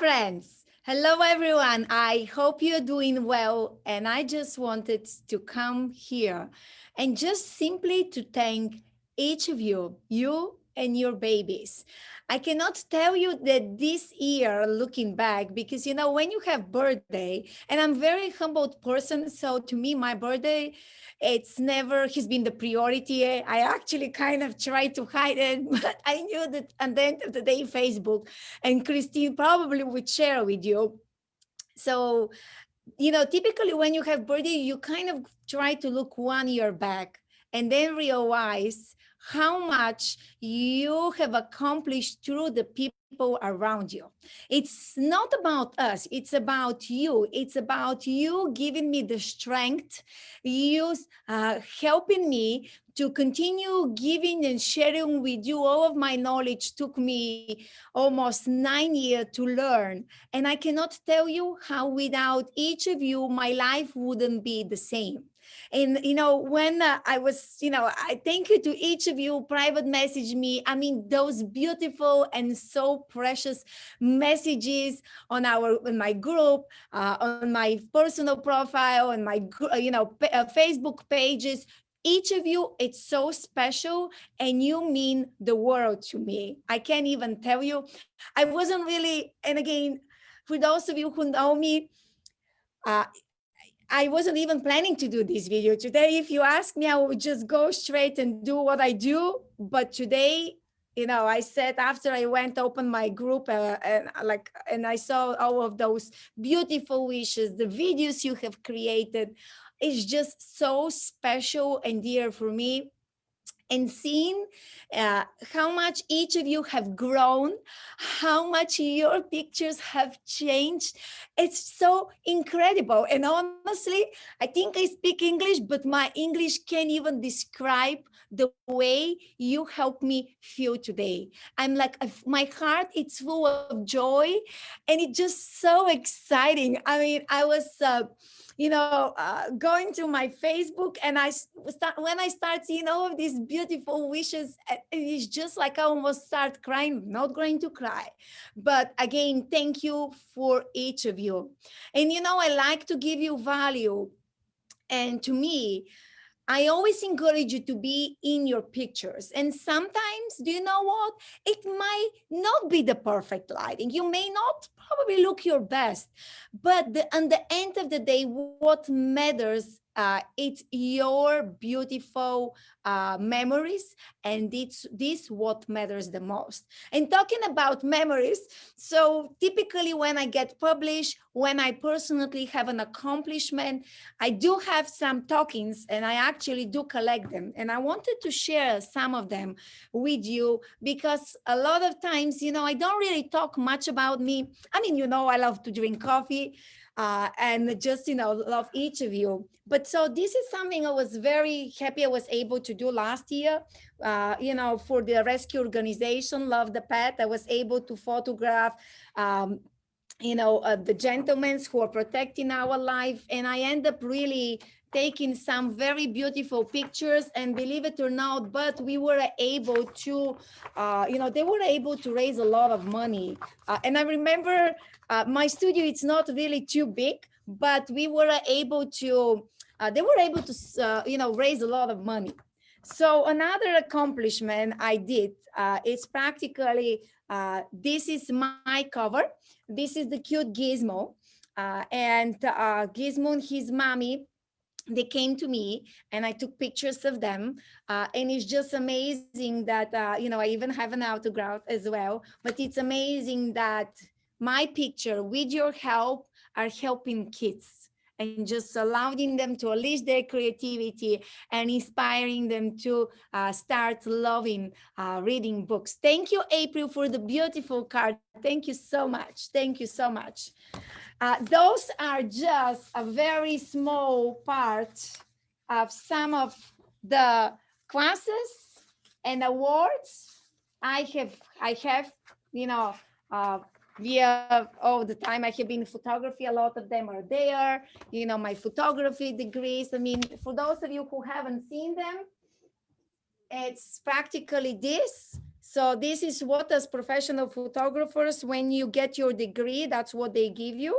friends. Hello, everyone. I hope you're doing well. And I just wanted to come here and just simply to thank each of you and your babies. I cannot tell you that this year, looking back, because when you have birthday, and I'm very humbled person, so to me, my birthday, it's never has been the priority. I actually kind of tried to hide it, but I knew that at the end of the day, Facebook and Christine probably would share with you. So, typically when you have birthday, you kind of try to look 1 year back and then realize how much you have accomplished through the people around you. It's not about us, it's about you. It's about you giving me the strength, you helping me to continue giving and sharing with you. All of my knowledge took me almost 9 years to learn. And I cannot tell you how without each of you, my life wouldn't be the same. And, when I was, I thank you to each of you, private message me. I mean, those beautiful and so precious messages in my group, on my personal profile, and my, Facebook pages. Each of you, it's so special, and you mean the world to me. I can't even tell you. I wasn't really, and again, for those of you who know me, uh, I wasn't even planning to do this video today. If you ask me, I would just go straight and do what I do. But today, I said after I went open my group and I saw all of those beautiful wishes, the videos you have created, it's just so special and dear for me. And seeing how much each of you have grown, how much your pictures have changed. It's so incredible. And honestly, I think I speak English, but my English can't even describe the way you help me feel today. I'm like, my heart, it's full of joy, and it's just so exciting. I mean, I was going to my Facebook, and when I start seeing all of these beautiful wishes, it's just like I almost start crying. Not going to cry, but again, thank you for each of you. And I like to give you value, and to me, I always encourage you to be in your pictures. And sometimes, do you know what? It might not be the perfect lighting. You may not probably look your best, but on the end of the day, what matters, it's your beautiful memories, and it's this what matters the most. And talking about memories, so typically when I get published, when I personally have an accomplishment, I do have some tokens, and I actually do collect them. And I wanted to share some of them with you, because a lot of times, I don't really talk much about me. I mean, I love to drink coffee, and just, love each of you. But so this is something I was very happy I was able to do last year, for the rescue organization, Love the Pet. I was able to photograph, the gentlemen who are protecting our life. And I end up really taking some very beautiful pictures, and believe it or not, but we were able to, they were able to raise a lot of money. And I remember my studio, it's not really too big, but we were able to, they were able to, raise a lot of money. So another accomplishment I did, is practically, this is my cover. This is the cute Gizmo, and Gizmo and his mommy, they came to me, and I took pictures of them, and it's just amazing that I even have an autograph as well. But it's amazing that my picture, with your help, are helping kids and just allowing them to unleash their creativity and inspiring them to start loving reading books. Thank you, April, for the beautiful card. Thank you so much. Thank you so much. Those are just a very small part of some of the classes and awards I have, via all the time I have been in photography. A lot of them are there, my photography degrees. I mean, for those of you who haven't seen them, it's practically this. So this is what, as professional photographers, when you get your degree, that's what they give you.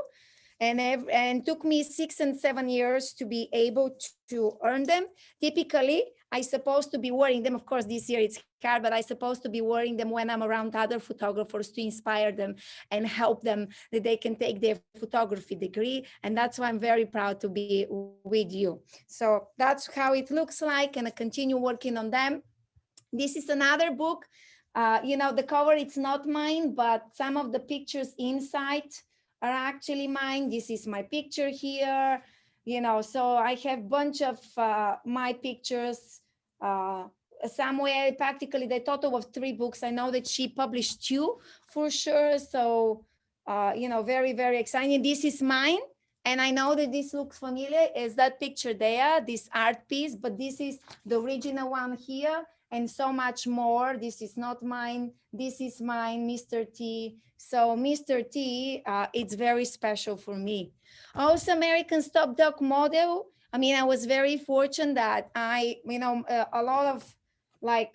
And took me 6 and 7 years to be able to earn them. Typically, I supposed to be wearing them. Of course, this year it's hard, but I supposed to be wearing them when I'm around other photographers to inspire them and help them that they can take their photography degree. And that's why I'm very proud to be with you. So that's how it looks like, and I continue working on them. This is another book. The cover, it's not mine, but some of the pictures inside are actually mine. This is my picture here. So I have bunch of my pictures somewhere. Practically the total of 3 books. I know that she published 2 for sure. So, very, very exciting. This is mine. And I know that this looks familiar. Is that picture there, this art piece, but this is the original one here, and so much more. This is not mine. This is mine, Mr. T. So Mr. T, it's very special for me. Also, American Stop Dog model. I mean, I was very fortunate that a lot of, like,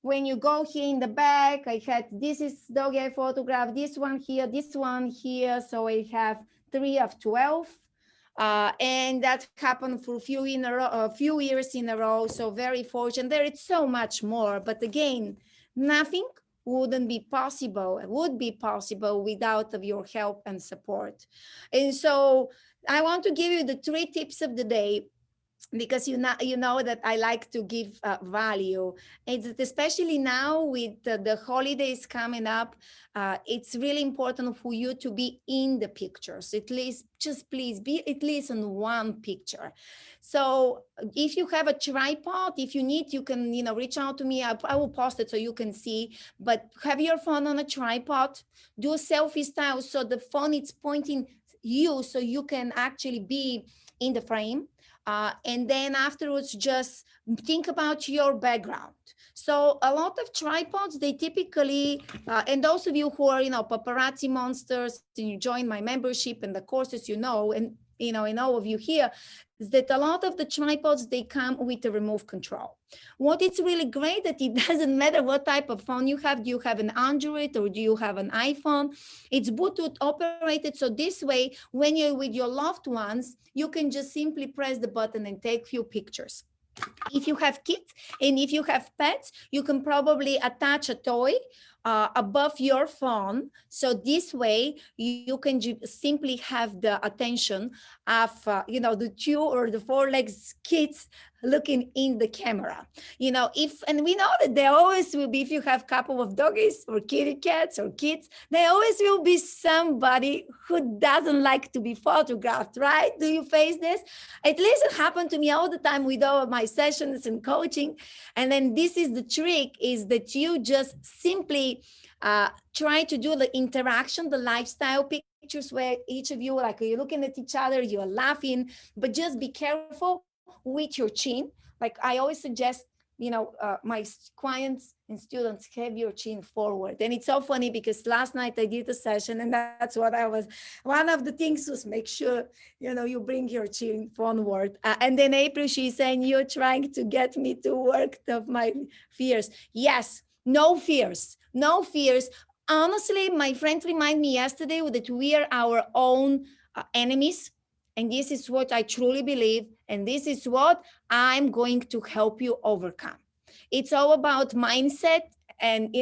when you go here in the back, I had, this is dog I photographed, this one here. So I have 3 of 12. And that happened for a few years in a row. So very fortunate. There is so much more, but again, nothing would be possible without of your help and support. And so I want to give you the 3 tips of the day, because you know that I like to give value. It's especially now with the holidays coming up, it's really important for you to be in the pictures. At least, just please be at least in one picture. So if you have a tripod, if you need, you can reach out to me. I will post it so you can see. But have your phone on a tripod. Do a selfie style so the phone is pointing you, so you can actually be in the frame. And then afterwards, just think about your background. So a lot of tripods, they typically, and those of you who are, paparazzi monsters, and you join my membership and the courses, and and all of you here, is that a lot of the tripods, they come with a remote control. What is really great that it doesn't matter what type of phone you have. Do you have an Android or do you have an iPhone? It's Bluetooth operated. So this way, when you're with your loved ones, you can just simply press the button and take few pictures. If you have kids and if you have pets, you can probably attach a toy above your phone. So this way you can simply have the attention of, the 2 or the 4 legs kids looking in the camera. And we know that there always will be, if you have a couple of doggies or kitty cats or kids, there always will be somebody who doesn't like to be photographed, right? Do you face this? At least it happened to me all the time with all of my sessions and coaching. And then this is the trick, is that you just simply try to do the interaction, the lifestyle pictures where each of you, like, you're looking at each other, you're laughing, but just be careful with your chin. Like I always suggest, my clients and students, have your chin forward. And it's so funny because last night I did a session, and that's what one of the things was make sure, you bring your chin forward. And then April, she's saying, you're trying to get me to work of my fears. Yes, no fears, no fears. Honestly, my friend reminded me yesterday that we are our own enemies. And this is what I truly believe. And this is what I'm going to help you overcome. It's all about mindset. And,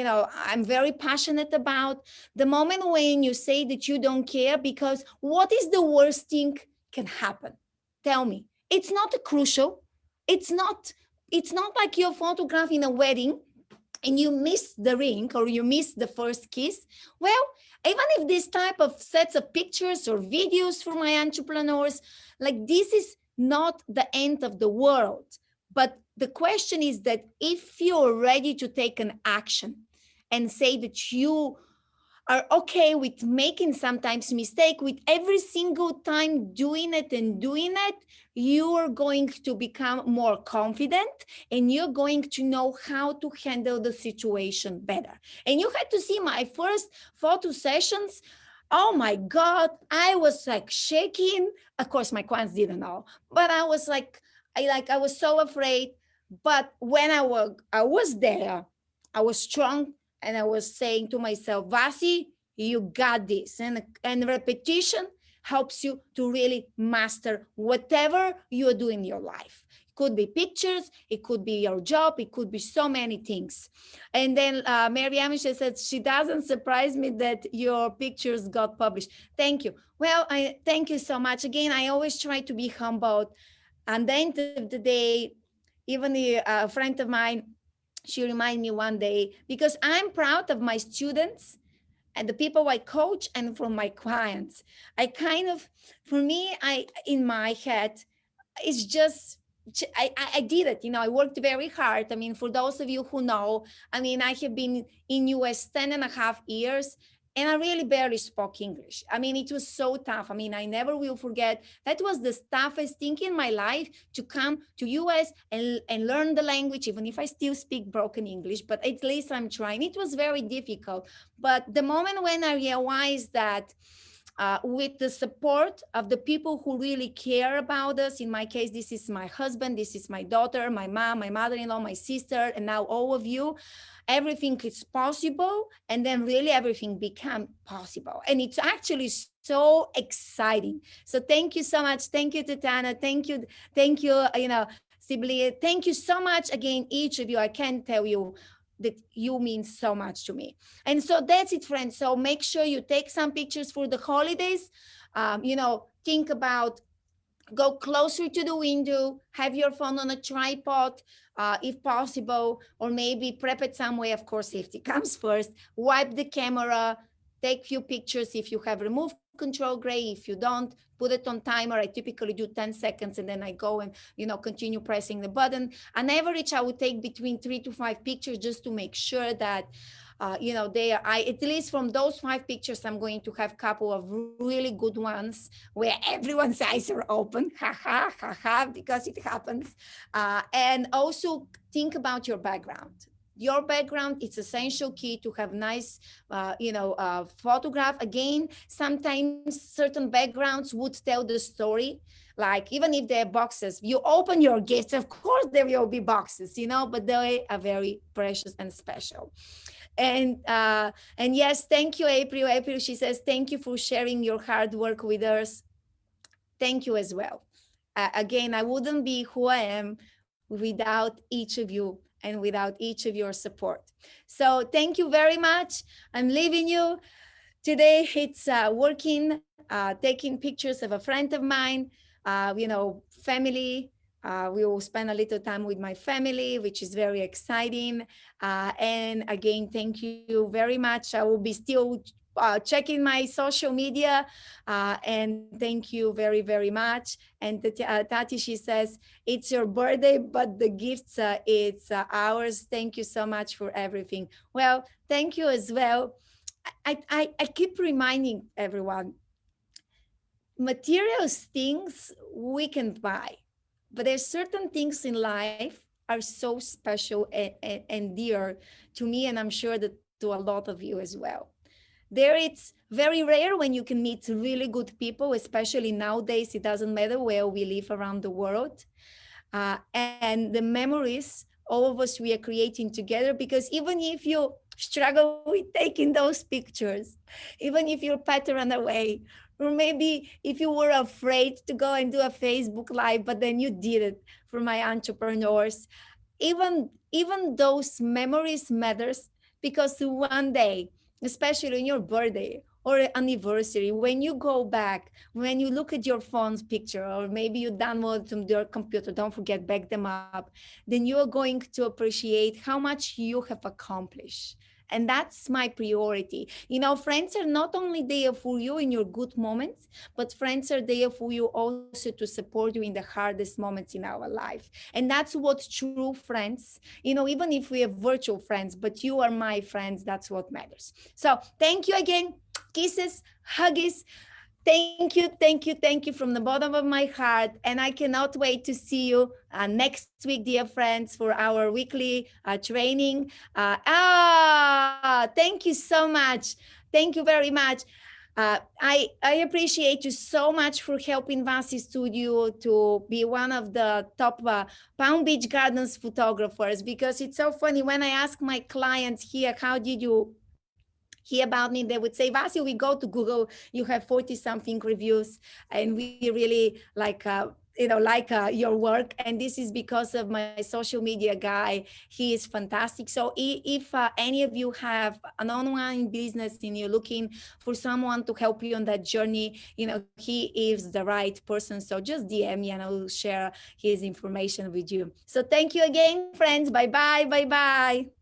I'm very passionate about the moment when you say that you don't care, because what is the worst thing can happen? Tell me. It's not crucial. It's not like you're photographing a wedding and you miss the ring or you miss the first kiss. Well, even if this type of sets of pictures or videos for my entrepreneurs, like, this is not the end of the world. But the question is that if you're ready to take an action and say that you are okay with making sometimes mistake, with every single time doing it, you are going to become more confident, and you're going to know how to handle the situation better. And you had to see my first photo sessions. Oh my God, I was like shaking. Of course, my clients didn't know, but I was like, I was so afraid. But when I was there, I was strong, and I was saying to myself, Vasi, you got this. And repetition helps you to really master whatever you do in your life. It could be pictures, it could be your job, it could be so many things. And then Mary she said, she doesn't surprise me that your pictures got published. Thank you. Well, I thank you so much. Again, I always try to be humbled. And the end of the day, even a friend of mine, she reminded me one day, because I'm proud of my students and the people I coach and from my clients. I kind of, for me, I in my head, it's just I did it. I worked very hard. I mean, for those of you who know, I mean, I have been in US 10 and a half years, and I really barely spoke English. I mean, it was so tough. I mean, I never will forget. That was the toughest thing in my life, to come to US and learn the language, even if I still speak broken English, but at least I'm trying. It was very difficult. But the moment when I realized that with the support of the people who really care about us. In my case, this is my husband, this is my daughter, my mom, my mother-in-law, my sister, and now all of you. Everything is possible, and then really everything become possible. And it's actually so exciting. So thank you so much. Thank you, Tatiana. Thank you, Sibylle. Thank you so much again, each of you. I can't tell you that you mean so much to me. And so that's it, friends. So make sure you take some pictures for the holidays. Think about, go closer to the window, have your phone on a tripod, if possible, or maybe prep it some way. Of course, safety comes first. Wipe the camera, take few pictures. If you have removed control, great. If you don't, put it on timer. I typically do 10 seconds, and then I go and continue pressing the button. On average, I would take between 3 to 5 pictures, just to make sure that they are, at least from those 5 pictures, I'm going to have a couple of really good ones where everyone's eyes are open, because it happens. And also think about your background. Your background, it's essential key to have nice, photograph. Again, sometimes certain backgrounds would tell the story. Like, even if they're boxes, you open your gifts, of course there will be boxes, but they are very precious and special. And yes, thank you, April. April, she says, thank you for sharing your hard work with us. Thank you as well. Again, I wouldn't be who I am without each of you and without each of your support. So thank you very much. I'm leaving you. Today it's working, taking pictures of a friend of mine, family. We will spend a little time with my family, which is very exciting. And again, thank you very much. I will be still checking my social media. And thank you very, very much. And Tati, she says, it's your birthday, but the gifts, it's ours. Thank you so much for everything. Well, thank you as well. I keep reminding everyone, materials things we can buy, but there's certain things in life are so special and dear to me, and I'm sure that to a lot of you as well. There, it's very rare when you can meet really good people, especially nowadays. It doesn't matter where we live around the world. And the memories, all of us, we are creating together, because even if you struggle with taking those pictures, even if your pet ran away, or maybe if you were afraid to go and do a Facebook Live, but then you did it, for my entrepreneurs, even those memories matters, because one day, especially on your birthday or anniversary, when you go back, when you look at your phone's picture, or maybe you download from your computer, don't forget, back them up, then you are going to appreciate how much you have accomplished. And that's my priority. Friends are not only there for you in your good moments, but friends are there for you also to support you in the hardest moments in our life. And that's what true friends, even if we have virtual friends, but you are my friends, that's what matters. So thank you again. Kisses, huggies. Thank you from the bottom of my heart. And I cannot wait to see you next week, dear friends, for our weekly training. Thank you so much. Thank you very much. I appreciate you so much for helping Vasi Studio to be one of the top Palm Beach Gardens photographers, because it's so funny when I ask my clients here, how did you hear about me? They would say, Vasi, we go to Google, you have 40 something reviews, and we really your work. And this is because of my social media guy. He is fantastic. So if any of you have an online business and you're looking for someone to help you on that journey, he is the right person. So just DM me and I will share his information with you. So thank you again, friends. Bye bye. Bye bye.